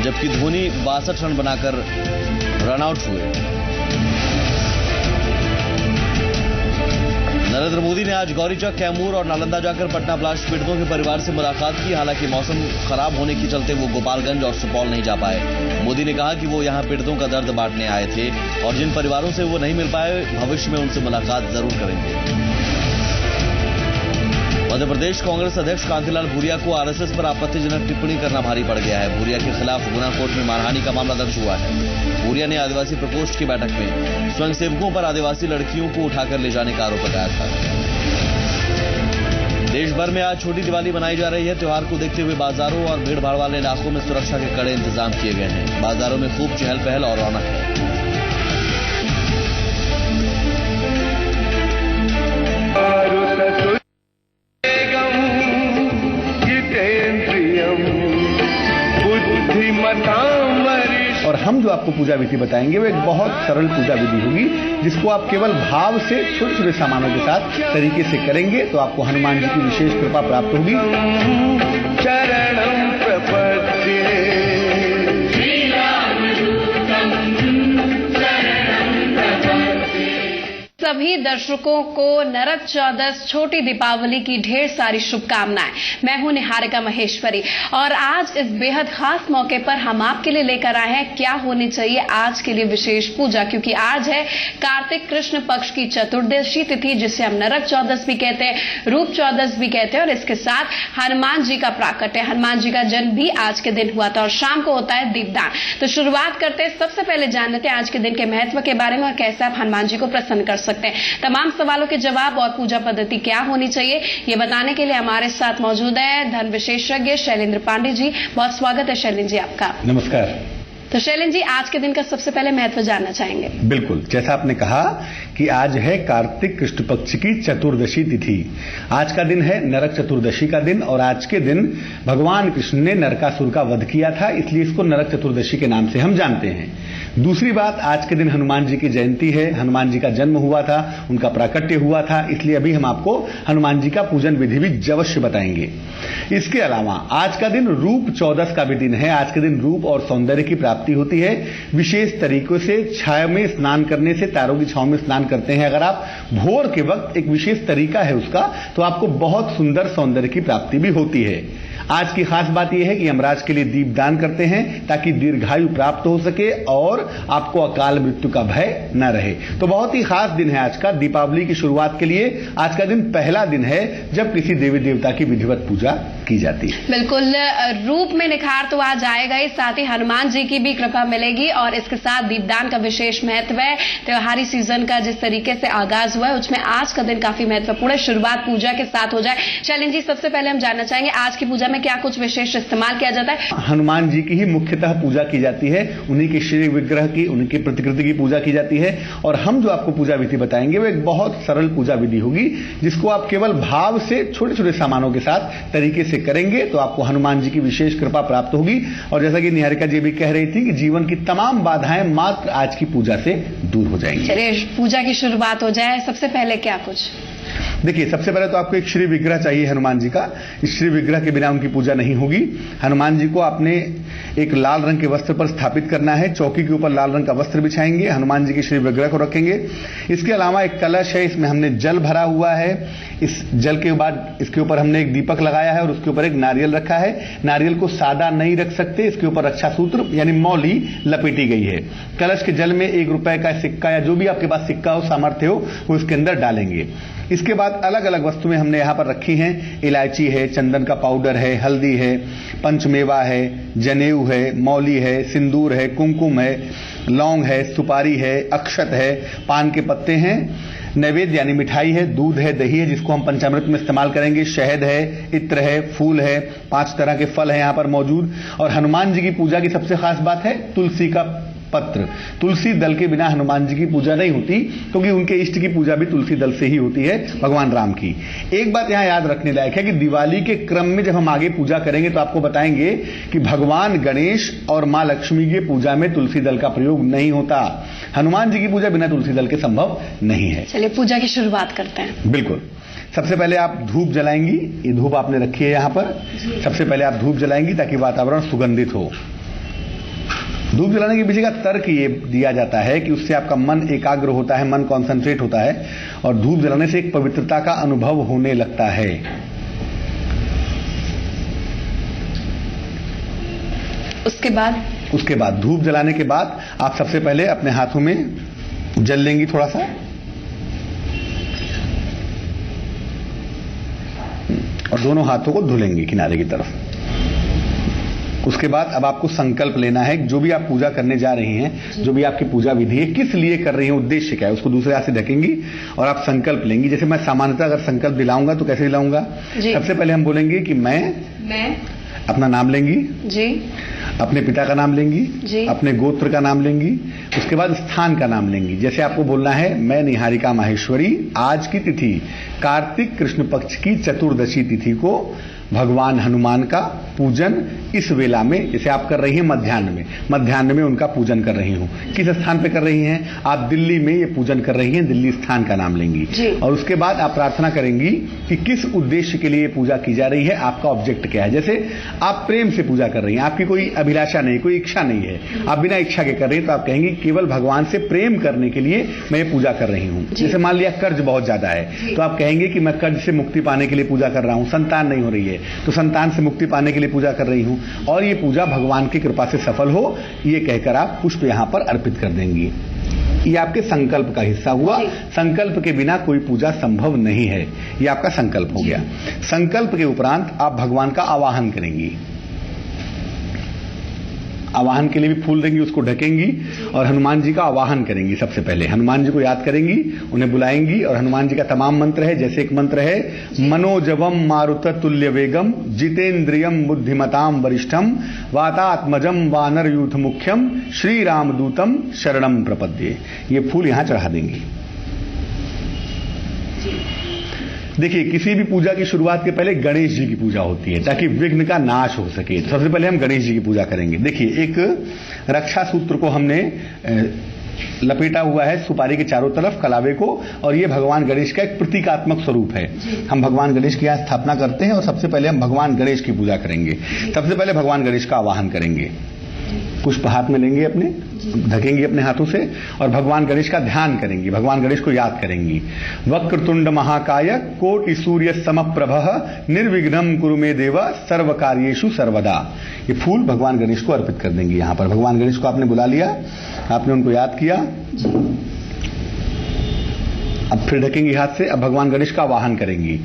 जबकि धोनी 62 रन बनाकर run out हुए। नरेंद्र मोदी ने आज गौरीचक, कैमूर और नालंदा जाकर पटना ब्लास्ट पीड़ितों के परिवार से मुलाकात की। हालांकि मौसम खराब होने के चलते वो गोपालगंज और सुपौल नहीं जा पाए। मोदी ने कहा कि वो यहां पीड़ितों का दर्द बांटने आए थे और जिन परिवारों से वो नहीं मिल पाए, भविष्य में उनसे मुलाकात जरूर करेंगे। मध्य प्रदेश कांग्रेस अध्यक्ष कांतिलाल भूरिया को आरएसएस पर आपत्तिजनक टिप्पणी करना भारी पड़ गया है। भूरिया के खिलाफ गुना कोर्ट में मानहानि का मामला दर्ज हुआ है। भूरिया ने आदिवासी प्रकोष्ठ की बैठक में स्वयंसेवकों पर आदिवासी लड़कियों को उठाकर ले जाने का आरोप लगाया था। देश भर में आज छोटी दिवाली मनाई जा रही है। त्योहार को देखते हुए बाजारों और भीड़ भाड़ वाले इलाकों में सुरक्षा के कड़े इंतजाम किए गए हैं। बाजारों में खूब चहल पहल और रौनक है। और हम जो आपको पूजा विधि बताएंगे वो एक बहुत सरल पूजा विधि होगी, जिसको आप केवल भाव से छोटे छोटे सामानों के साथ तरीके से करेंगे तो आपको हनुमान जी की विशेष कृपा प्राप्त होगी। चरणम प्रपद्ये सभी दर्शकों को नरक चौदस छोटी दीपावली की ढेर सारी शुभकामनाएं। मैं हूं निहारिका महेश्वरी और आज इस बेहद खास मौके पर हम आपके लिए लेकर आए हैं क्या होनी चाहिए आज के लिए विशेष पूजा, क्योंकि आज है कार्तिक कृष्ण पक्ष की चतुर्दशी तिथि, जिसे हम नरक चौदस भी कहते हैं, रूप चौदस भी कहते हैं, और इसके साथ हनुमान जी का प्राकट्य, हनुमान जी का जन्म भी आज के दिन हुआ था और शाम को होता है दीपदान। तो शुरुआत करते हैं, सबसे पहले जान लेते हैं आज के दिन के महत्व के बारे में और कैसे आप हनुमान जी को प्रसन्न कर सकते हैं। तमाम सवालों के जवाब और पूजा पद्धति क्या होनी चाहिए, ये बताने के लिए हमारे साथ मौजूद है धर्म विशेषज्ञ शैलेंद्र पांडे जी। बहुत स्वागत है शैलेंद्र जी आपका। नमस्कार। तो शैलेंद्र जी, आज के दिन का सबसे पहले महत्व जानना चाहेंगे। बिल्कुल, जैसा आपने कहा कि आज है कार्तिक कृष्ण पक्ष की चतुर्दशी तिथि। आज का दिन है नरक चतुर्दशी का दिन और आज के दिन भगवान कृष्ण ने नरकासुर का वध किया था, इसलिए इसको नरक चतुर्दशी के नाम से हम जानते हैं। दूसरी बात, आज के दिन हनुमान जी की जयंती है, हनुमान जी का जन्म हुआ था, उनका प्राकट्य हुआ था, इसलिए अभी हम आपको हनुमान जी का पूजन विधि भी अवश्य बताएंगे। इसके अलावा आज का दिन रूप चौदस का भी दिन है। आज के दिन रूप और सौंदर्य की प्राप्ति होती है। विशेष तरीकों से छाया में स्नान करने से, तारों की छांव में स्नान करते हैं अगर आप भोर के वक्त, एक विशेष तरीका है उसका, तो आपको बहुत सुंदर सौंदर्य की प्राप्ति भी होती है। आज की खास बात यह है कि यमराज के लिए दीपदान करते हैं ताकि दीर्घायु प्राप्त हो सके और आपको अकाल मृत्यु का भय न रहे। तो बहुत ही खास दिन है आज का, दीपावली की शुरुआत के लिए आज का दिन पहला दिन है जब किसी देवी देवता की विधिवत पूजा की जाती है। बिल्कुल, रूप में निखार तो आज आएगा ही, साथ ही हनुमान जी की भी कृपा मिलेगी और इसके साथ दीपदान का विशेष महत्व है। त्योहारी सीजन का जिस तरीके से आगाज हुआ है उसमें आज का दिन काफी महत्वपूर्ण है। शुरुआत पूजा के साथ हो जाए। शैलेंद्र जी, सबसे पहले हम जानना चाहेंगे आज की पूजा में क्या कुछ विशेष इस्तेमाल किया जाता है? हनुमान जी की ही मुख्यतः पूजा की जाती है, उन्हीं के श्री विग्रह की, उनकी प्रतिकृति की पूजा की जाती है। और हम जो आपको पूजा विधि बताएंगे वो एक बहुत सरल पूजा विधि होगी, जिसको आप केवल भाव से छोटे छोटे सामानों के साथ तरीके से करेंगे तो आपको हनुमान जी की विशेष कृपा प्राप्त होगी। और जैसा कि निहारिका जी भी कह रही थी कि जीवन की तमाम बाधाएं मात्र आज की पूजा से दूर हो जाएंगी। चलिए पूजा की शुरुआत हो जाए। सबसे पहले क्या कुछ? देखिए, सबसे पहले तो आपको एक श्री विग्रह चाहिए हनुमान जी का। इस श्री विग्रह के बिना उनकी पूजा नहीं होगी। हनुमान जी को आपने एक लाल रंग के वस्त्र पर स्थापित करना है। चौकी के ऊपर लाल रंग का वस्त्र बिछाएंगे, हनुमान जी के श्री विग्रह को रखेंगे। इसके अलावा एक कलश है, इसमें हमने जल भरा हुआ है। इस जल के बाद इसके ऊपर हमने एक दीपक लगाया है और उसके ऊपर एक नारियल रखा है। नारियल को सादा नहीं रख सकते, इसके ऊपर रक्षा सूत्र यानी मौली लपेटी गई है। कलश के जल में ₹1 का सिक्का या जो भी आपके पास सिक्का हो, सामर्थ्य हो, वो इसके अंदर डालेंगे। इसके बाद अलग अलग वस्तुएं हमने यहां पर रखी हैं। इलायची है, चंदन का पाउडर है, हल्दी है, पंचमेवा है, जनेऊ है, मौली है, सिंदूर है, कुमकुम है, लौंग है, सुपारी है, अक्षत है, पान के पत्ते हैं, नैवेद्य यानी मिठाई है, दूध है, दही है जिसको हम पंचामृत में इस्तेमाल करेंगे, शहद है, इत्र है, फूल है, 5 तरह के फल हैं यहां पर मौजूद। और हनुमान जी की पूजा की सबसे खास बात है तुलसी का पत्र। तुलसी दल के बिना हनुमान जी की पूजा नहीं होती, क्योंकि उनके इष्ट की पूजा भी तुलसी दल से ही होती है, भगवान राम की। एक बात यहां याद रखने लायक है कि दिवाली के क्रम में जब हम आगे पूजा करेंगे तो आपको बताएंगे कि भगवान गणेश और मां लक्ष्मी की पूजा में तुलसी दल का प्रयोग नहीं होता। हनुमान जी की पूजा बिना तुलसी दल के संभव नहीं है। चलिए पूजा की शुरुआत करते हैं। बिल्कुल। सबसे पहले आप धूप जलाएंगी। ये धूप आपने रखी है यहां पर। सबसे पहले आप धूप जलाएंगी ताकि वातावरण सुगंधित हो। धूप जलाने के पीछे का तर्क ये दिया जाता है कि उससे आपका मन एकाग्र होता है, मन कॉन्सेंट्रेट होता है और धूप जलाने से एक पवित्रता का अनुभव होने लगता है। उसके बाद धूप जलाने के बाद आप सबसे पहले अपने हाथों में जल लेंगी थोड़ा सा और दोनों हाथों को धुलेंगी किनारे की तरफ। उसके बाद अब आपको संकल्प लेना है, जो भी आप पूजा करने जा रही हैं, जो भी आपकी पूजा विधि है, किस लिए कर रही हैं, उद्देश्य क्या है, उसको दूसरे हाथ से ढकेंगी और आप संकल्प लेंगी। जैसे मैं सामान्यतः अगर संकल्प दिलाऊंगा तो कैसे दिलाऊंगा? सबसे पहले हम बोलेंगे कि मैं अपना नाम लेंगी जी, अपने पिता का नाम लेंगी जी, अपने गोत्र का नाम लेंगी, उसके बाद स्थान का नाम लेंगी। जैसे आपको बोलना है, मैं निहारिका माहेश्वरी आज की तिथि कार्तिक कृष्ण पक्ष की चतुर्दशी तिथि को भगवान हनुमान का पूजन इस वेला में, जैसे आप कर रही हैं मध्याह्न में उनका पूजन कर रही हूं। किस स्थान पे कर रही हैं? आप दिल्ली में ये पूजन कर रही हैं, दिल्ली स्थान का नाम लेंगी और उसके बाद आप प्रार्थना करेंगी कि किस उद्देश्य के लिए पूजा की जा रही है, आपका ऑब्जेक्ट क्या है। जैसे आप प्रेम से पूजा कर रही हैं, आपकी कोई अभिलाषा नहीं, कोई इच्छा नहीं है, आप बिना इच्छा के कर रही हैं, तो आप कहेंगी केवल भगवान से प्रेम करने के लिए मैं ये पूजा कर रही हूं। जैसे मान लिया कर्ज बहुत ज्यादा है तो आप कहेंगे कि मैं कर्ज से मुक्ति पाने के लिए पूजा कर रहा हूं, संतान नहीं हो रही है तो संतान से मुक्ति पाने के लिए पूजा कर रही हूं और ये पूजा भगवान की कृपा से सफल हो, ये कहकर आप पुष्प यहां पर अर्पित कर देंगी। ये आपके संकल्प का हिस्सा हुआ। संकल्प के बिना कोई पूजा संभव नहीं है, ये आपका संकल्प हो गया। संकल्प के उपरांत आप भगवान का आवाहन करेंगी। आवाहन के लिए भी फूल देंगी, उसको ढकेंगी और हनुमान जी का आवाहन करेंगी। सबसे पहले हनुमान जी को याद करेंगी, उन्हें बुलाएंगी और हनुमान जी का तमाम मंत्र है। जैसे एक मंत्र है, मनोजवम मारुत तुल्य वेगम जितेन्द्रियम बुद्धिमताम वरिष्ठम वातात्मजम वानर यूथ मुख्यम श्री रामदूतम शरणम प्रपद्ये। ये फूल यहां चढ़ा देंगी। देखिए, किसी भी पूजा की शुरुआत के पहले गणेश जी की पूजा होती है ताकि विघ्न का नाश हो सके। तो सबसे पहले हम गणेश जी की पूजा करेंगे। देखिए, एक रक्षा सूत्र को हमने लपेटा हुआ है सुपारी के चारों तरफ कलावे को, और ये भगवान गणेश का एक प्रतीकात्मक स्वरूप है। हम भगवान गणेश की यहाँ स्थापना करते हैं और सबसे पहले हम भगवान गणेश की पूजा करेंगे। सबसे पहले भगवान गणेश का आवाहन करेंगे, पुष्प हाथ में लेंगे अपने, ढकेंगे अपने हाथों से और भगवान गणेश का ध्यान करेंगी, भगवान गणेश को याद करेंगी। वक्रतुंड महाकाय कोटि सूर्य समप्रभ निर्विघ्नं कुरु मे देव सर्व कार्येषु सर्वदा। ये फूल भगवान गणेश को अर्पित कर देंगी। यहां पर भगवान गणेश को आपने बुला लिया, आपने उनको याद किया, अब फिर ढकेंगी हाथ से। अब भगवान गणेश का आवाहन करेंगी।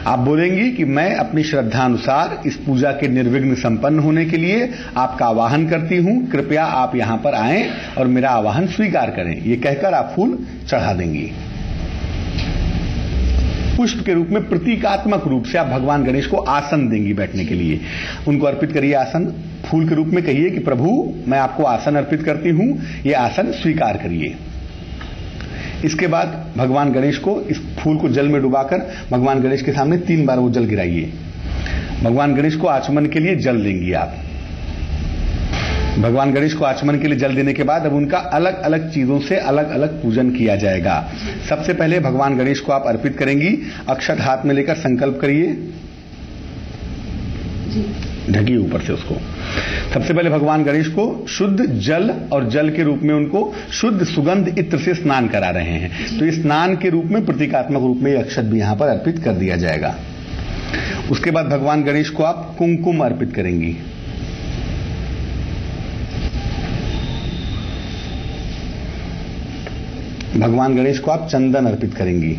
आप बोलेंगी कि मैं अपनी श्रद्धा अनुसार इस पूजा के निर्विघ्न संपन्न होने के लिए आपका आवाहन करती हूं, कृपया आप यहां पर आएं और मेरा आवाहन स्वीकार करें। ये कहकर आप फूल चढ़ा देंगी। पुष्प के रूप में प्रतीकात्मक रूप से आप भगवान गणेश को आसन देंगी बैठने के लिए। उनको अर्पित करिए आसन, फूल के रूप में कहिए कि प्रभु मैं आपको आसन अर्पित करती हूं, ये आसन स्वीकार करिए। इसके बाद भगवान गणेश को इस फूल को जल में डुबाकर भगवान गणेश के सामने 3 बार वो जल गिराइए। भगवान गणेश को आचमन के लिए जल देंगी आप। भगवान गणेश को आचमन के लिए जल देने के बाद अब उनका अलग अलग चीजों से अलग अलग पूजन किया जाएगा। सबसे पहले भगवान गणेश को आप अर्पित करेंगी, अक्षत हाथ में लेकर संकल्प करिए, ढकिए ऊपर से उसको। सबसे पहले भगवान गणेश को शुद्ध जल और जल के रूप में उनको शुद्ध सुगंध इत्र से स्नान करा रहे हैं, तो इस स्नान के रूप में प्रतीकात्मक रूप में ये अक्षत भी यहां पर अर्पित कर दिया जाएगा। उसके बाद भगवान गणेश को आप कुमकुम अर्पित करेंगी। भगवान गणेश को आप चंदन अर्पित करेंगी।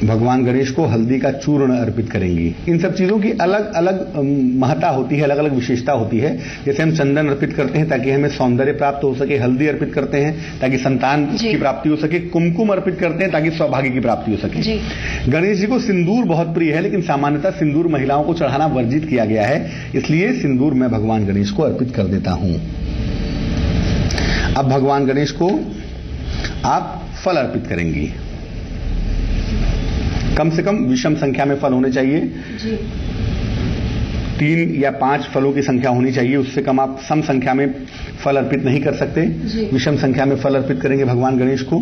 भगवान गणेश को हल्दी का चूर्ण अर्पित करेंगी। इन सब चीजों की अलग अलग महत्ता होती है, अलग अलग विशेषता होती है। जैसे हम चंदन अर्पित करते हैं ताकि हमें सौंदर्य प्राप्त हो सके, हल्दी अर्पित करते हैं ताकि संतान की प्राप्ति हो सके, कुमकुम अर्पित करते हैं ताकि सौभाग्य की प्राप्ति हो सके। गणेश जी को सिंदूर बहुत प्रिय है, लेकिन सामान्यतः सिंदूर महिलाओं को चढ़ाना वर्जित किया गया है, इसलिए सिंदूर मैं भगवान गणेश को अर्पित कर देता हूं। अब भगवान गणेश को आप फल अर्पित करेंगी। कम से कम विषम संख्या में फल होने चाहिए, 3 या 5 फलों की संख्या होनी चाहिए, उससे कम आप सम संख्या में फल अर्पित नहीं कर सकते। विषम संख्या में फल अर्पित करेंगे भगवान गणेश को।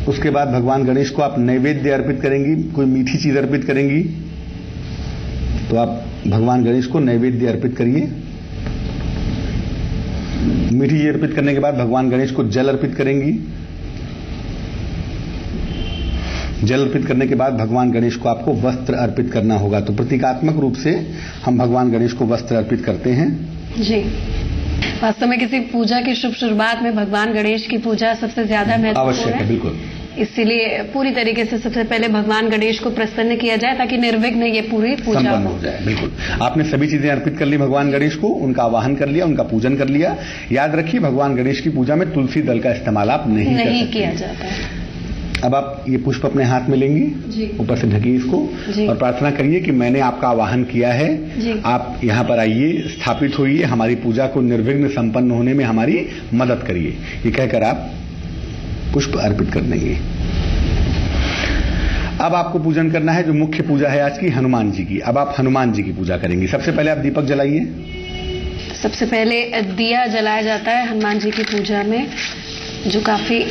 उसके बाद भगवान गणेश को आप नैवेद्य अर्पित करेंगी, कोई मीठी चीज अर्पित करेंगी। तो आप भगवान गणेश को नैवेद्य अर्पित करिए। मीठी चीज अर्पित करने के बाद भगवान गणेश को जल अर्पित करेंगी। जल अर्पित करने के बाद भगवान गणेश को आपको वस्त्र अर्पित करना होगा। तो प्रतीकात्मक रूप से हम भगवान गणेश को वस्त्र अर्पित करते हैं। जी, वास्तव में किसी पूजा की शुभ शुरुआत में भगवान गणेश की पूजा सबसे ज्यादा महत्वपूर्ण आवश्यक है, बिल्कुल। इसीलिए पूरी तरीके से सबसे पहले भगवान गणेश को प्रसन्न किया जाए ताकि निर्विघ्न ये पूरी पूजा संपन्न हो जाए। बिल्कुल, आपने सभी चीजें अर्पित कर ली भगवान गणेश को, उनका आवाहन कर लिया, उनका पूजन कर लिया। याद रखिए भगवान गणेश की पूजा में तुलसी दल का इस्तेमाल आप नहीं किया जाता है। अब आप ये पुष्प अपने हाथ में लेंगी, ऊपर से ढकिए इसको और प्रार्थना करिए कि मैंने आपका आवाहन किया है, आप यहाँ पर आइए, स्थापित होइए, हमारी पूजा को निर्विघ्न संपन्न होने में हमारी मदद करिए। ये कहकर आप पुष्प अर्पित कर देंगे। अब आपको पूजन करना है जो मुख्य पूजा है आज की, हनुमान जी की। अब आप हनुमान जी की पूजा करेंगे। सबसे पहले आप दीपक जलाइए। सबसे पहले दिया जलाया जाता है हनुमान जी की पूजा में, जो काफी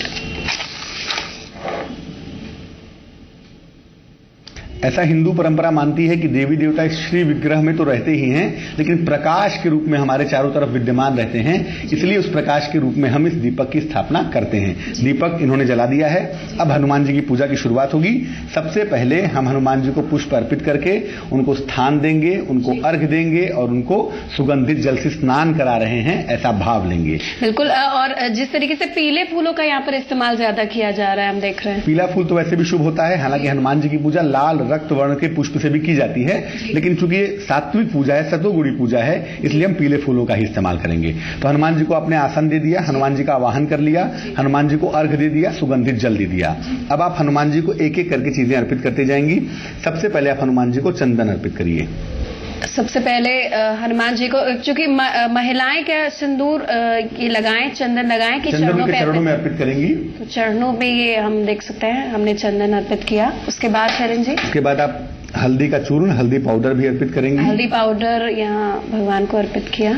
ऐसा हिंदू परंपरा मानती है कि देवी देवता इस श्री विग्रह में तो रहते ही हैं, लेकिन प्रकाश के रूप में हमारे चारों तरफ विद्यमान रहते हैं। इसलिए उस प्रकाश के रूप में हम इस दीपक की स्थापना करते हैं। दीपक इन्होंने जला दिया है। अब हनुमान जी की पूजा की शुरुआत होगी। सबसे पहले हम हनुमान जी को पुष्प अर्पित करके उनको स्थान देंगे, उनको अर्घ्य देंगे और उनको सुगंधित जल से स्नान करा रहे हैं, ऐसा भाव लेंगे। बिल्कुल। और जिस तरीके से पीले फूलों का यहाँ पर इस्तेमाल ज्यादा किया जा रहा है, हम देख रहे हैं। पीला फूल तो वैसे भी शुभ होता है, हालांकि हनुमान जी की पूजा लाल रक्त वर्ण के पुष्प से भी की जाती है, लेकिन चूंकि ये सात्विक पूजा है, सतोगुणी पूजा है, इसलिए हम पीले फूलों का ही इस्तेमाल करेंगे। तो हनुमान जी को आपने आसन दे दिया, हनुमान जी का आवाहन कर लिया, हनुमान जी को अर्घ्य दे दिया, सुगंधित जल दे दिया। अब आप हनुमान जी को एक एक करके चीजें अर्पित करते जाएंगी। सबसे पहले आप हनुमान जी को चंदन अर्पित करिए। सबसे पहले हनुमान जी को, चूंकि महिलाएं क्या सिंदूर ये लगाएं, चंदन लगाएं कि चरणों में अर्पित करेंगी? तो चरणों में ये हम देख सकते हैं, हमने चंदन अर्पित किया। उसके बाद शरण जी, उसके बाद आप हल्दी का चूर्ण, हल्दी पाउडर भी अर्पित करेंगे। हल्दी पाउडर यहाँ भगवान को अर्पित किया।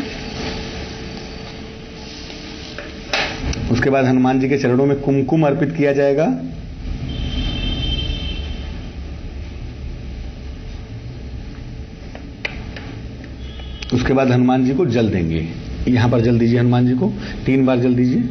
उसके बाद हनुमान जी के चरणों में कुमकुम अर्पित किया जाएगा। उसके बाद हनुमान जी को जल देंगे। यहां पर जल दीजिए हनुमान जी को, 3 बार जल दीजिए।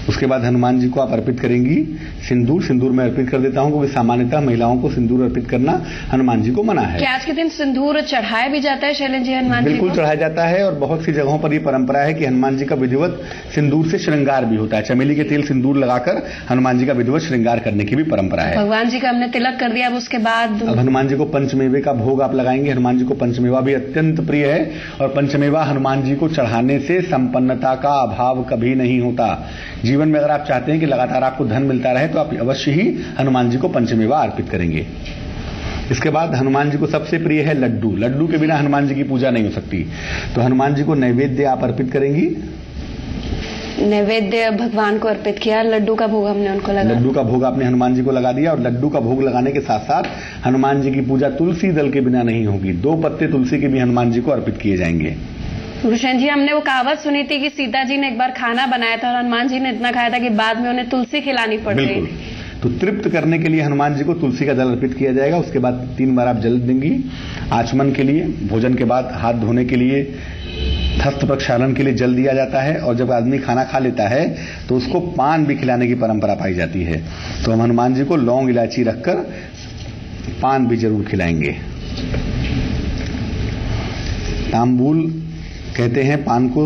उसके बाद हनुमान जी को आप अर्पित करेंगी सिंदूर। सिंदूर मैं अर्पित कर देता हूं क्योंकि सामान्यतः महिलाओं को सिंदूर अर्पित करना हनुमान जी को मना है। क्या आज के दिन सिंदूर चढ़ाया भी जाता है शैलेंद्र जी हनुमान जी को? बिल्कुल चढ़ाया जाता है और बहुत सी जगहों पर यह परंपरा है कि हनुमान जी का विधिवत सिंदूर से श्रृंगार भी होता है। चमेली के तेल सिंदूर लगाकर हनुमान जी का विधिवत श्रृंगार करने की भी परंपरा है। भगवान जी का हमने तिलक कर दिया। अब उसके बाद अब हनुमान जी को पंचमेवे का भोग आप लगाएंगे। हनुमान जी को पंचमेवा भी अत्यंत प्रिय है और पंचमेवा हनुमान जी को चढ़ाने से संपन्नता का अभाव कभी नहीं होता। जीवन में अगर आप चाहते हैं कि लगातार आपको धन मिलता रहे तो आप अवश्य ही हनुमान जी को पंचमेवा अर्पित करेंगे। इसके बाद हनुमान जी को सबसे प्रिय है लड्डू। लड्डू के बिना हनुमान जी की पूजा नहीं हो सकती। तो हनुमान जी को नैवेद्य आप अर्पित करेंगी। नैवेद्य भगवान को अर्पित किया। लड्डू का भोग हमने उनको लगा। लड्डू का भोग आपने हनुमान जी को लगा दिया और लड्डू का भोग लगाने के साथ साथ हनुमान जी की पूजा तुलसी दल के बिना नहीं होगी। 2 पत्ते तुलसी के भी हनुमान जी को अर्पित किए जाएंगे। भूषण जी, हमने वो कहावत सुनी थी कि सीता जी ने एक बार खाना बनाया था और हनुमान जी ने इतना खाया था कि बाद में उन्हें तुलसी खिलानी पड़ गई। बिल्कुल। तो तृप्त करने के लिए हनुमान जी को तुलसी का जल अर्पित किया जाएगा। उसके बाद 3 बार आप जल देंगी आचमन के लिए। भोजन के बाद हाथ धोने के लिए, हस्त प्रक्षालन के लिए जल दिया जाता है और जब आदमी खाना खा लेता है तो उसको पान भी खिलाने की परंपरा पाई जाती है। तो हम हनुमान जी को लौंग इलायची रखकर पान भी जरूर खिलाएंगे। तांबूल कहते हैं पान को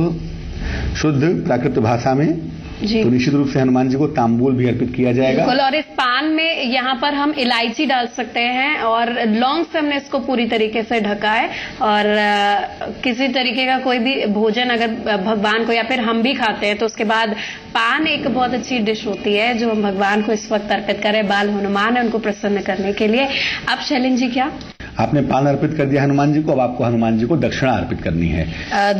शुद्ध प्राकृत भाषा में। जी। तो निश्चित रूप से हनुमान जी को तांबूल भी अर्पित किया जाएगा। बिल्कुल। और इस पान में यहाँ पर हम इलायची डाल सकते हैं और लौंग से हमने इसको पूरी तरीके से ढका है। और किसी तरीके का कोई भी भोजन अगर भगवान को या फिर हम भी खाते हैं तो उसके बाद पान एक बहुत अच्छी डिश होती है जो हम भगवान को इस वक्त अर्पित करें। बाल हनुमान है, उनको प्रसन्न करने के लिए। अब शैलेंद्र जी क्या? आपने पान अर्पित कर दिया हनुमान जी को, अब आपको हनुमान जी को दक्षिणा अर्पित करनी है।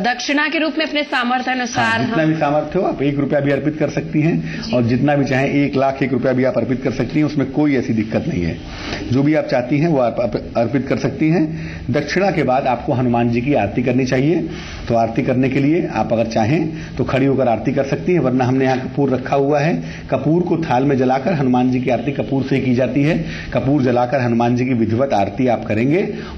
दक्षिणा के रूप में अपने सामर्थ्य अनुसार जितना भी सामर्थ्य हो आप 1 रुपया भी अर्पित कर सकती हैं और जितना भी चाहें 1,00,000 रुपया भी आप अर्पित कर सकती हैं, उसमें कोई ऐसी दिक्कत नहीं है। जो भी आप चाहती हैं वो आप अर्पित कर सकती हैं। दक्षिणा के बाद आपको हनुमान जी की आरती करनी चाहिए। तो आरती करने के लिए आप अगर चाहें तो खड़ी होकर आरती कर सकती हैं, वरना हमने यहाँ कपूर रखा हुआ है। कपूर को थाल में जलाकर हनुमान जी की आरती कपूर से की जाती है। कपूर जलाकर हनुमान जी की विधिवत आरती आप करेंगे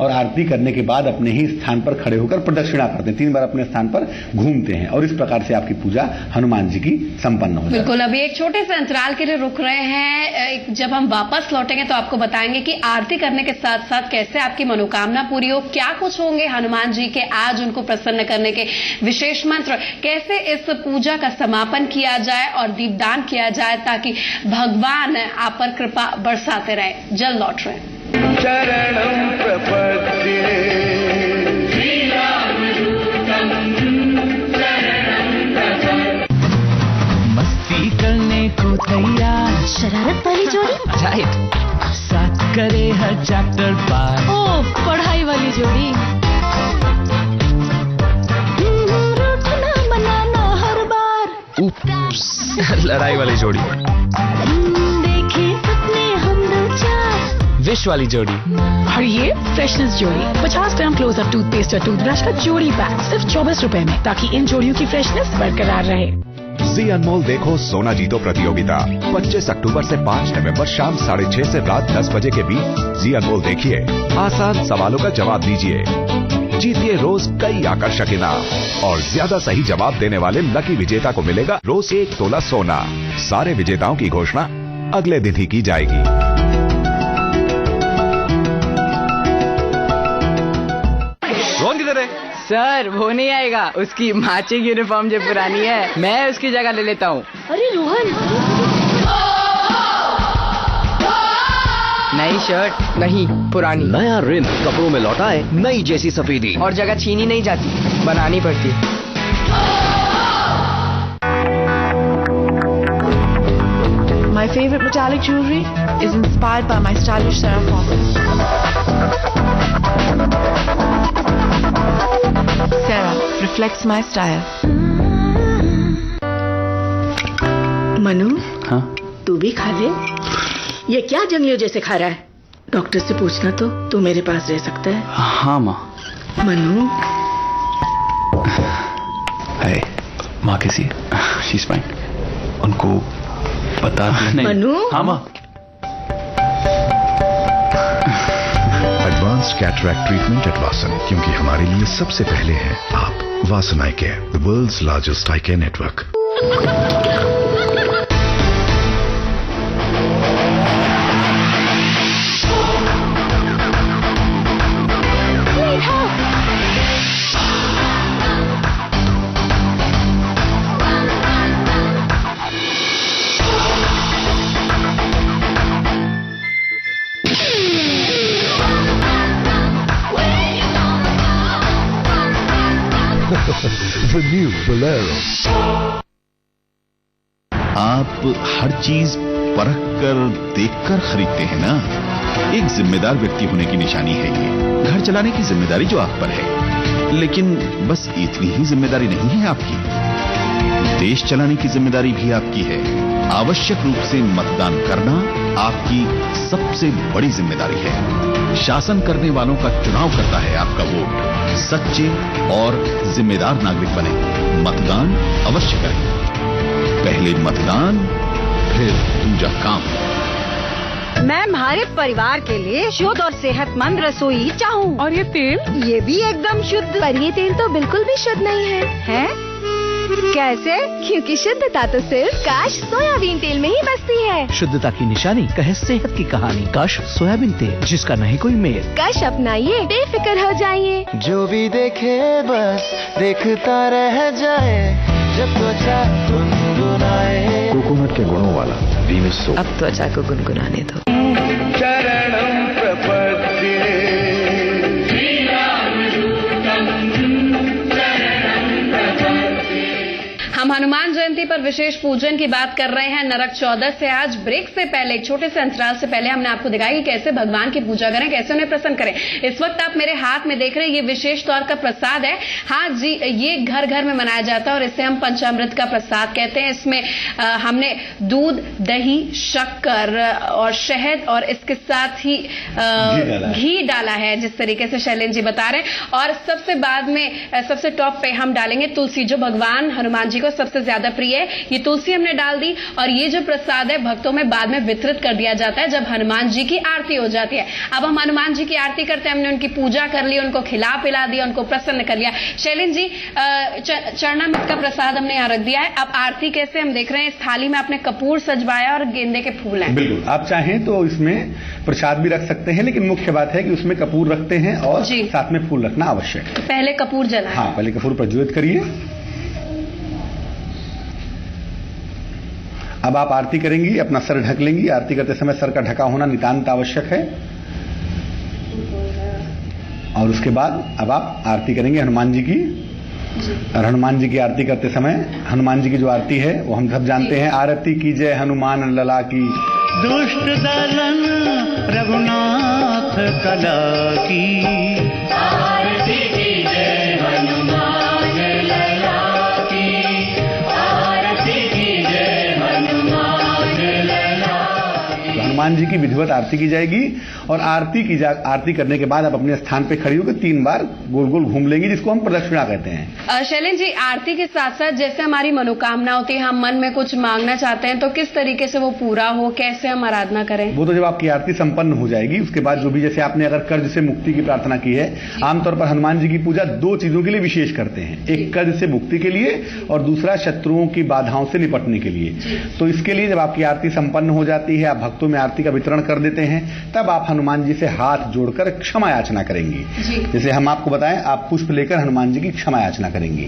और आरती करने के बाद अपने ही स्थान पर खड़े होकर प्रदक्षिणा करते हैं, 3 बार अपने स्थान पर घूमते हैं और इस प्रकार से आपकी पूजा हनुमान जी की संपन्न हो जाती है। बिल्कुल, अभी एक छोटे से अंतराल के लिए रुक रहे हैं। जब हम वापस लौटेंगे तो आपको बताएंगे कि आरती करने के साथ साथ कैसे आपकी मनोकामना पूरी हो, क्या कुछ होंगे हनुमान जी के आज उनको प्रसन्न करने के विशेष मंत्र, कैसे इस पूजा का समापन किया जाए और दीपदान किया जाए ताकि भगवान आप पर कृपा बरसाते रहे। जल्द लौट रहे हैं। चरणं प्रपद्ये मस्ती करने को तैयार, शरारत वाली जोड़ी, राइट, साथ करे हर चैप्टर पार, ओ पढ़ाई वाली जोड़ी, रूठना मनाना हर बार, उप्स, लड़ाई वाली जोड़ी, देखे सपने हम दो चार, विश वाली जोड़ी, और ये फ्रेशनेस जोड़ी 50 ग्राम क्लोजअप टूथपेस्ट और टूथब्रश का जोड़ी पैक सिर्फ 24 रुपए में, ताकि इन जोड़ियों की फ्रेशनेस बरकरार रहे। जी अनमोल देखो सोना जीतो प्रतियोगिता 25 अक्टूबर से 5 नवंबर शाम 6:30 से रात 10 बजे के बीच जी अनमोल देखिए, आसान सवालों का जवाब दीजिए, जीतिए रोज कई आकर्षक इनाम और ज्यादा सही जवाब देने वाले लकी विजेता को मिलेगा रोज 1 तोला सोना। सारे विजेताओं की घोषणा अगले दिन ही की जाएगी। रोहन किधर है? सर वो नहीं आएगा, उसकी मैचिंग यूनिफॉर्म जो पुरानी है, मैं उसकी जगह ले लेता हूँ। अरे रोहन, नई शर्ट नहीं, पुरानी। नया रिन कपड़ों में लौटाए नई जैसी सफेदी, और जगह छीनी नहीं जाती, बनानी पड़ती। My favorite metallic jewelry is inspired by my stylish Sarah. Sarah reflects my style. Manu, हाँ, तू भी खा ले। ये क्या जंगलियों जैसे खा रहा है? डॉक्टर से पूछना तो, तू मेरे पास रह सकता है। हाँ माँ। मनु, है माँ कैसी? She's fine. उनको पता नहीं। मनु, हाँ माँ। Advanced cataract treatment at Vasan, क्योंकि हमारे लिए सबसे पहले है आप। Vasan eye care, the world's largest eye care network. The new Bolero. आप हर चीज परख कर देखकर खरीदते हैं ना, एक जिम्मेदार व्यक्ति होने की निशानी है ये। घर चलाने की जिम्मेदारी जो आप पर है, लेकिन बस इतनी ही जिम्मेदारी नहीं है आपकी, देश चलाने की जिम्मेदारी भी आपकी है। आवश्यक रूप से मतदान करना आपकी सबसे बड़ी जिम्मेदारी है। शासन करने वालों का चुनाव करता है आपका वोट। सच्चे और जिम्मेदार नागरिक बने, मतदान अवश्य करें। पहले मतदान, फिर दूजा काम। मैं हमारे परिवार के लिए शुद्ध और सेहतमंद रसोई चाहूँ। और ये तेल? ये भी एकदम शुद्ध। पर ये तेल तो बिल्कुल भी शुद्ध नहीं है। हैं? कैसे? क्योंकि शुद्धता तो सिर्फ काश सोयाबीन तेल में ही बसती है। शुद्धता की निशानी कहे सेहत की कहानी, काश सोयाबीन तेल, जिसका नहीं कोई मेल। काश अपनाइए, बेफिक्र हो जाइए। जो भी देखे बस देखता रह जाए, जब त्वचा गुनगुनाए। कोकोनट के गुणों वाला वीनस सोप। अब त्वचा को गुनगुनाने दो। चरणं प्रपद्ये हम हनुमान जयंती पर और विशेष पूजन की बात कर रहे हैं नरक चौदस से। आज ब्रेक से पहले, एक छोटे से अंतराल से पहले हमने आपको दिखाया कि कैसे भगवान की पूजा करें, कैसे उन्हें प्रसन्न करें। इस वक्त आप मेरे हाथ में देख रहे हैं, ये विशेष तौर का प्रसाद है। हाँ जी, ये घर घर में मनाया जाता है और इसे हम पंचामृत का प्रसाद कहते हैं। इसमें हमने दूध, दही, शक्कर और शहद और इसके साथ ही घी डाला है, जिस तरीके से शैलेंद्र जी बता रहे हैं। और सबसे बाद में, सबसे टॉप पे हम डालेंगे तुलसी, जो भगवान हनुमान जी को सबसे ज्यादा प्रिय है। ये तुलसी हमने डाल दी और ये जो प्रसाद है भक्तों में बाद में वितरित कर दिया जाता है जब हनुमान जी की आरती हो जाती है। अब हम हनुमान जी की आरती करते हैं, हमने उनकी पूजा कर ली, उनको खिला पिला दिया, उनको प्रसन्न कर लिया। शैलेंद्र जी, चरणामृत का प्रसाद हमने यहाँ रख दिया है। अब आरती कैसे, हम देख रहे हैं इस थाली में आपने कपूर सजवाया और गेंदे के फूल हैं। बिल्कुल, आप चाहें तो इसमें प्रसाद भी रख सकते हैं, लेकिन मुख्य बात है कि उसमें कपूर रखते हैं और साथ में फूल रखना आवश्यक है। तो पहले कपूर जलाएं। हाँ, पहले कपूर प्रज्वलित करिए। अब आप आरती करेंगी, अपना सर ढक लेंगी। आरती करते समय सर का ढका होना नितांत आवश्यक है। और उसके बाद अब आप आरती करेंगे हनुमान जी की। और हनुमान जी की आरती करते समय, हनुमान जी की जो आरती है वो हम सब जानते हैं। आरती कीजिए हनुमान लला की, दुष्ट दलन रघुनाथ कला की। आरती कीजिए हनुमान लला की, आरती कीजिए हनुमान लला की। तो हनुमान जी की विधिवत आरती की जाएगी और आरती करने के बाद आप अपने स्थान पे खड़ी होकर 3 बार गोल गोल घूम लेंगी, जिसको हम प्रदक्षिणा कहते हैं। शैलेंद्र जी, आरती के साथ साथ जैसे हमारी मनोकामना होती है, हम मन में कुछ मांगना चाहते हैं, तो किस तरीके से वो पूरा हो, कैसे हम आराधना करें? वो तो जब आपकी आरती संपन्न हो जाएगी उसके बाद जो भी, जैसे आपने अगर कर्ज से मुक्ति की प्रार्थना की है, आमतौर पर हनुमान जी की पूजा 2 चीजों के लिए विशेष करते हैं। एक कर्ज से मुक्ति के लिए और दूसरा शत्रुओं की बाधाओं से निपटने के लिए। तो इसके लिए जब आपकी आरती संपन्न हो जाती है, आप भक्तों में आरती का वितरण कर देते हैं, तब आप हनुमान जी से हाथ जोड़कर क्षमा याचना करेंगी। जैसे हम आपको बताएं, आप पुष्प लेकर हनुमान जी की क्षमा याचना करेंगी।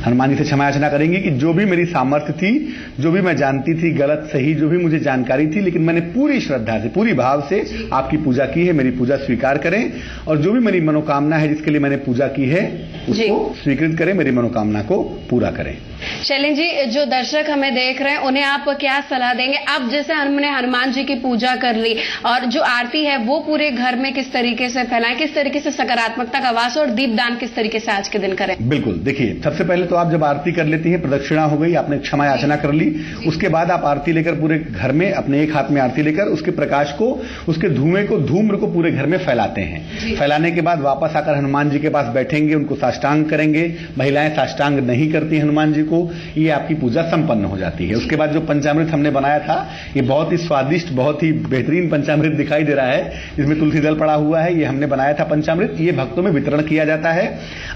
हनुमान जी से क्षमा याचना करेंगी कि जो भी मेरी सामर्थ्य थी, जो भी मैं जानती थी गलत सही, जो भी मुझे जानकारी थी, लेकिन मैंने पूरी श्रद्धा से, पूरी भाव से आपकी पूजा की है, मेरी पूजा स्वीकार करें। और जो भी मेरी मनोकामना है, जिसके लिए मैंने पूजा की है, उसको स्वीकृत करें, मेरी मनोकामना को पूरा करें। शैलेंद्र जी, जो दर्शक हमें देख रहे हैं उन्हें आप क्या सलाह देंगे? अब जैसे हमने हनुमान जी की पूजा कर ली और जो आरती है वो पूरे घर में किस तरीके से फैलाएं, किस तरीके से सकारात्मकता का वास और दीपदान किस तरीके से आज के दिन करें? बिल्कुल, देखिए, सबसे पहले तो आप जब आरती कर लेती हैं, प्रदक्षिणा हो गई, आपने क्षमा याचना कर ली, उसके बाद आप आरती लेकर पूरे घर में, अपने एक हाथ में आरती लेकर उसके प्रकाश को, उसके धुएं को, धूम्र को पूरे घर में फैलाते हैं। फैलाने के बाद वापस आकर हनुमान जी के पास बैठेंगे, उनको साष्टांग करेंगे। महिलाएं साष्टांग नहीं करती हनुमान जी को, ये आपकी पूजा संपन्न हो जाती है। उसके बाद जो पंचामृत हमने बनाया था, ये बहुत ही स्वादिष्ट, बहुत ही बेहतरीन पंचामृत दिखाई दे रहा है। इसमें तुलसी दल पड़ा हुआ है, ये हमने बनाया था पंचामृत, ये भक्तों में वितरण किया जाता है।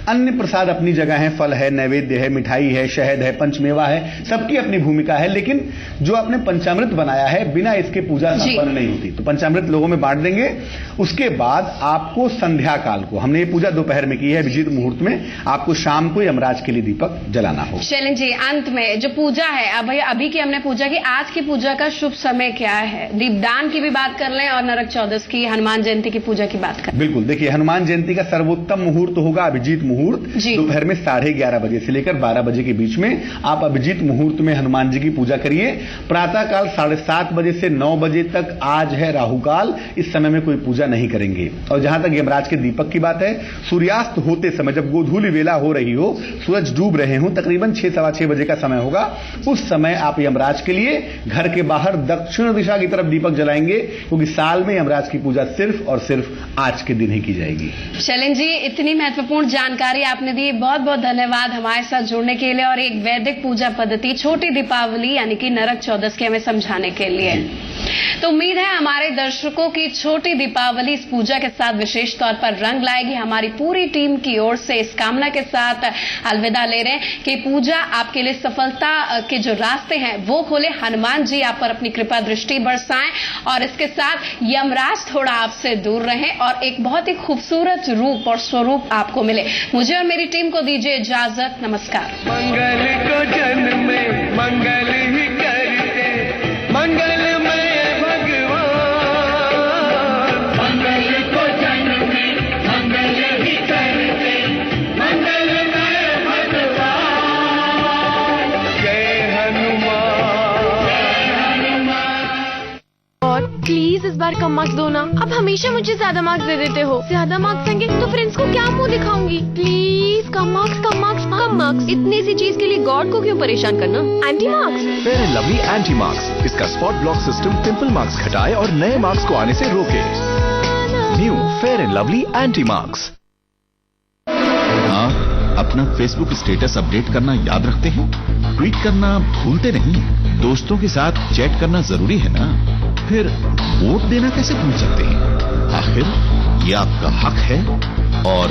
अन्य प्रसाद अपनी जगह है, फल है, नैवेद्य है, मिठाई है, शहद है, पंचमेवा है, सबकी अपनी भूमिका है। लेकिन जो आपने पंचामृत बनाया है, बिना इसके पूजा संपन्न नहीं होती। तो पंचामृत लोगों में बांट देंगे। उसके बाद आपको संध्या काल को, हमने ये पूजा दोपहर में की है, अभिजीत मुहूर्त में, आपको शाम को यमराज के लिए दीपक जलाना हो। शैलेंद्र जी, अंत में जो पूजा है, अब अभी की हमने पूजा की, आज की पूजा का शुभ समय क्या है? दीपदान की भी बात कर लें और नरक चौदस की, हनुमान जयंती की पूजा की बात करें। बिल्कुल, देखिए, हनुमान जयंती का सर्वोत्तम मुहूर्त होगा अभिजीत मुहूर्त। दोपहर में 11:30 बजे से लेकर 12 बजे के बीच में आप अभिजीत मुहूर्त में हनुमान जी की पूजा करिए। प्रातः काल 7:30 बजे से 9 बजे तक आज है राहु काल, इस समय में कोई पूजा नहीं करेंगे। और जहां तक यमराज के दीपक की बात है, सूर्यास्त होते समय, जब गोधूली वेला हो रही हो, सूरज डूब रहे हो, तकरीबन 6, सवा 6 बजे का समय होगा, उस समय आप यमराज के लिए घर के बाहर दक्षिण दिशा की तरफ दीपक जलाएंगे, क्योंकि साल में यमराज की पूजा सिर्फ और सिर्फ आज के दिन ही की जाएगी। शैलेंद्र जी, इतनी महत्वपूर्ण जानकारी आपने दी, बहुत बहुत धन्यवाद हमारे साथ जुड़ने के लिए और एक वैदिक पूजा पद्धति छोटी दीपावली यानी कि नरक चौदस के हमें समझाने के लिए। तो उम्मीद है हमारे दर्शकों की छोटी दीपावली इस पूजा के साथ विशेष तौर पर रंग लाएगी। हमारी पूरी टीम की ओर से इस कामना के साथ अलविदा ले रहे हैं कि पूजा आपके लिए सफलता के जो रास्ते हैं वो खोले, हनुमान जी आप पर अपनी कृपा दृष्टि बरसाएं और इसके साथ यमराज थोड़ा आपसे दूर रहें और एक बहुत ही खूबसूरत रूप और स्वरूप आपको मिले। मुझे और मेरी टीम को दीजिए इजाजत। नमस्कार। मंगल को जन्म में मंगल ही करते, मंगल में भगवान, मंगल को जन्म में मंगल ही करते, मंगल में भगवान। जय हनुमान। कम मार्क्स दो ना। अब हमेशा मुझे ज्यादा मार्क्स दे देते हो। ज्यादा मार्क्स आएंगे तो फ्रेंड्स को क्या मुंह दिखाऊंगी? Please come marks, come marks, come marks. इतनी सी चीज के लिए गॉड को क्यों परेशान करना? Anti marks. Fair and lovely anti marks, इसका spot block system pimple marks घटाए और नए मार्क्स को आने से रोके। New fair and lovely anti marks. आप अपना फेसबुक स्टेटस अपडेट करना याद रखते हैं? ट्वीट करना भूलते नहीं? दोस्तों के साथ चैट करना जरूरी है ना? फिर वोट देना कैसे भूल सकते हैं? आखिर ये आपका हक है और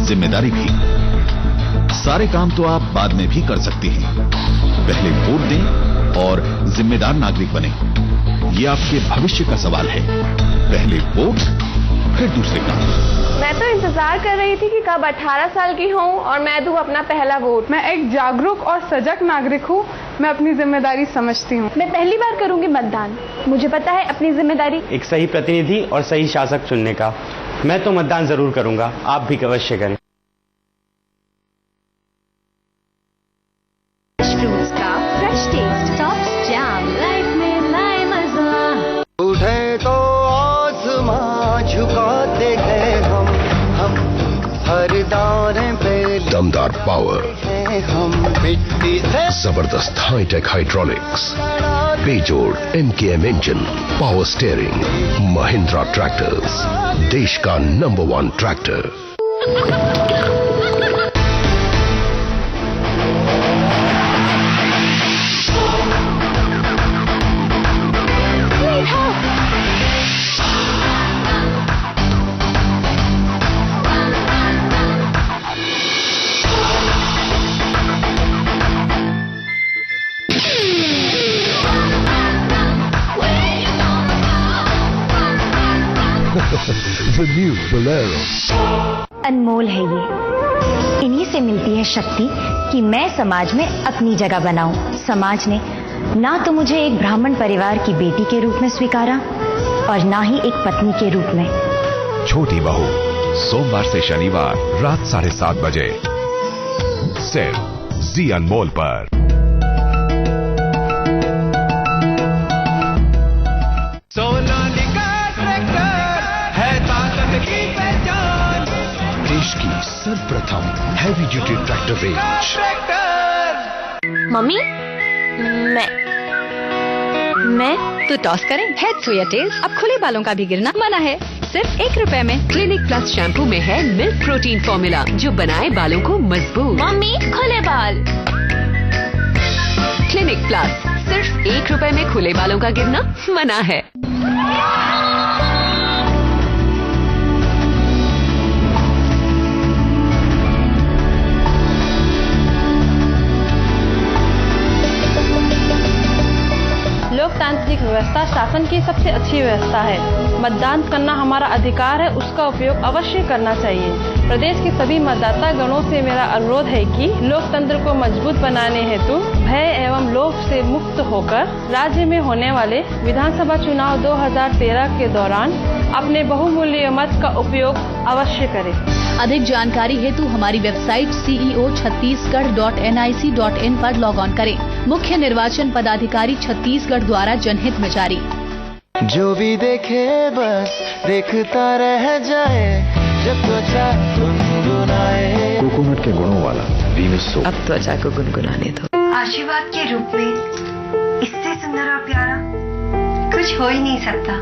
जिम्मेदारी भी। सारे काम तो आप बाद में भी कर सकते हैं, पहले वोट दें और जिम्मेदार नागरिक बने। ये आपके भविष्य का सवाल है। पहले वोट, फिर दूसरे काम। मैं तो इंतजार कर रही थी कि कब 18 साल की हूँ और मैं दूँ अपना पहला वोट। मैं एक जागरूक और सजग नागरिक हूँ। मैं अपनी जिम्मेदारी समझती हूँ। मैं पहली बार करूँगी मतदान। मुझे पता है अपनी जिम्मेदारी। एक सही प्रतिनिधि और सही शासक चुनने का। मैं तो मतदान जरूर करूँगा, आप भी अवश्य करें। फ्रूट्स का fresh taste, Tops jam, life में लाए मजा। उठे तो आसमां झुकाते हैं हम हर दाने पे दमदार पावर, हम मिट्टी से जबरदस्त हाईटेक हाइड्रोलिक्स, बेजोड़ MKM engine, power steering, Mahindra tractors, देश का number 1 tractor. The new Bolero. अनमोल है ये। इन्हीं से मिलती है शक्ति कि मैं समाज में अपनी जगह बनाऊं। समाज ने ना तो मुझे एक ब्राह्मण परिवार की बेटी के रूप में स्वीकारा और ना ही एक पत्नी के रूप में। छोटी बहू, सोमवार से शनिवार रात 7:30 बजे सिर्फ जी अनमोल पर। देश की सर्वप्रथम heavy duty tractor range. Mummy, मैं तो टॉस करें हेड्स या टेल्स। अब खुले बालों का भी गिरना मना है। सिर्फ 1 रुपए में क्लिनिक प्लस शैम्पू में है मिल्क प्रोटीन फॉर्मूला जो बनाए बालों को मजबूत। मम्मी खुले बाल। क्लिनिक प्लस, सिर्फ 1 रुपए में खुले बालों का गिरना मना है। लोकतांत्रिक व्यवस्था शासन की सबसे अच्छी व्यवस्था है। मतदान करना हमारा अधिकार है, उसका उपयोग अवश्य करना चाहिए। प्रदेश के सभी मतदाता गणों से मेरा अनुरोध है कि लोकतंत्र को मजबूत बनाने हेतु भय एवं लोभ से मुक्त होकर राज्य में होने वाले विधानसभा चुनाव 2013 के दौरान अपने बहुमूल्य मत का उपयोग अवश्य करें। अधिक जानकारी हेतु हमारी वेबसाइट ceo.chhattisgarh.nic.in पर लॉग ऑन करें। मुख्य निर्वाचन पदाधिकारी छत्तीसगढ़ द्वारा जनहित में जारी। जो भी देखे बस देखता रह जाए, जब त्वचा गुनगुनाए। कोकोनट के गुणों वाला वीनस सोप। अब त्वचा को गुनगुनाने दो। आशीर्वाद के रूप में इससे सुंदर और प्यारा कुछ हो ही नहीं सकता।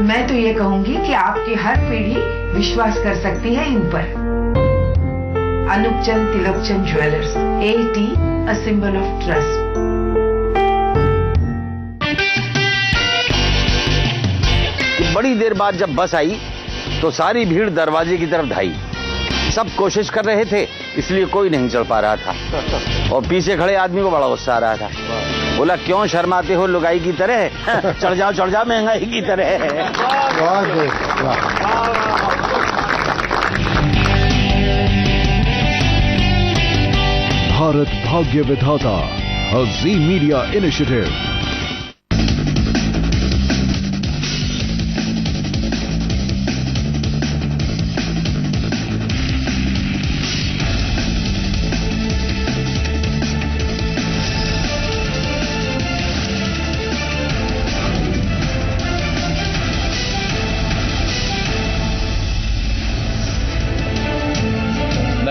मैं तो ये कहूंगी कि आपकी हर पीढ़ी विश्वास कर सकती है इन पर। अनुपचंद Tilakchand jewellers, AT, a symbol of trust। बड़ी देर बाद जब बस आई तो सारी भीड़ दरवाजे की तरफ धाई। सब कोशिश कर रहे थे, इसलिए कोई नहीं चढ़ पा रहा था और पीछे खड़े आदमी को बड़ा गुस्सा आ रहा था। बोला, क्यों शर्माते हो लुगाई की तरह? चढ़ जाओ महंगाई की तरह। भारत भाग्य विधाता, जी मीडिया इनिशिएटिव।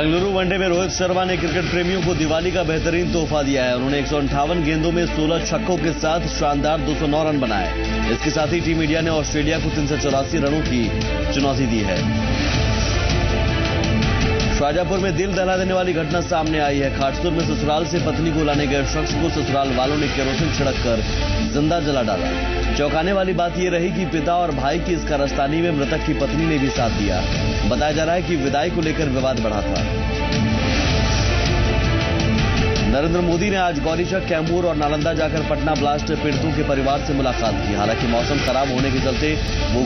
बेंगलुरु वनडे में रोहित शर्मा ने क्रिकेट प्रेमियों को दिवाली का बेहतरीन तोहफा दिया है। उन्होंने 158 गेंदों में 16 छक्कों के साथ शानदार 209 रन बनाए। इसके साथ ही टीम इंडिया ने ऑस्ट्रेलिया को 384 रनों की चुनौती दी है। शाहजहांपुर में दिल दहला देने वाली घटना सामने आई है। खाटसुर में ससुराल से पत्नी को लाने गए शख्स को ससुराल वालों ने केरोसिन छिड़ककर जिंदा जला डाला। चौंकाने वाली बात यह रही कि पिता और भाई की इस कारस्तानी में मृतक की पत्नी ने भी साथ दिया। बताया जा रहा है कि विदाई को लेकर विवाद बढ़ा था। नरेंद्र मोदी ने आज गौरीचक, कैमूर और नालंदा जाकर पटना ब्लास्ट पीड़ितों के परिवार से मुलाकात की। हालांकि मौसम खराब होने के चलते वो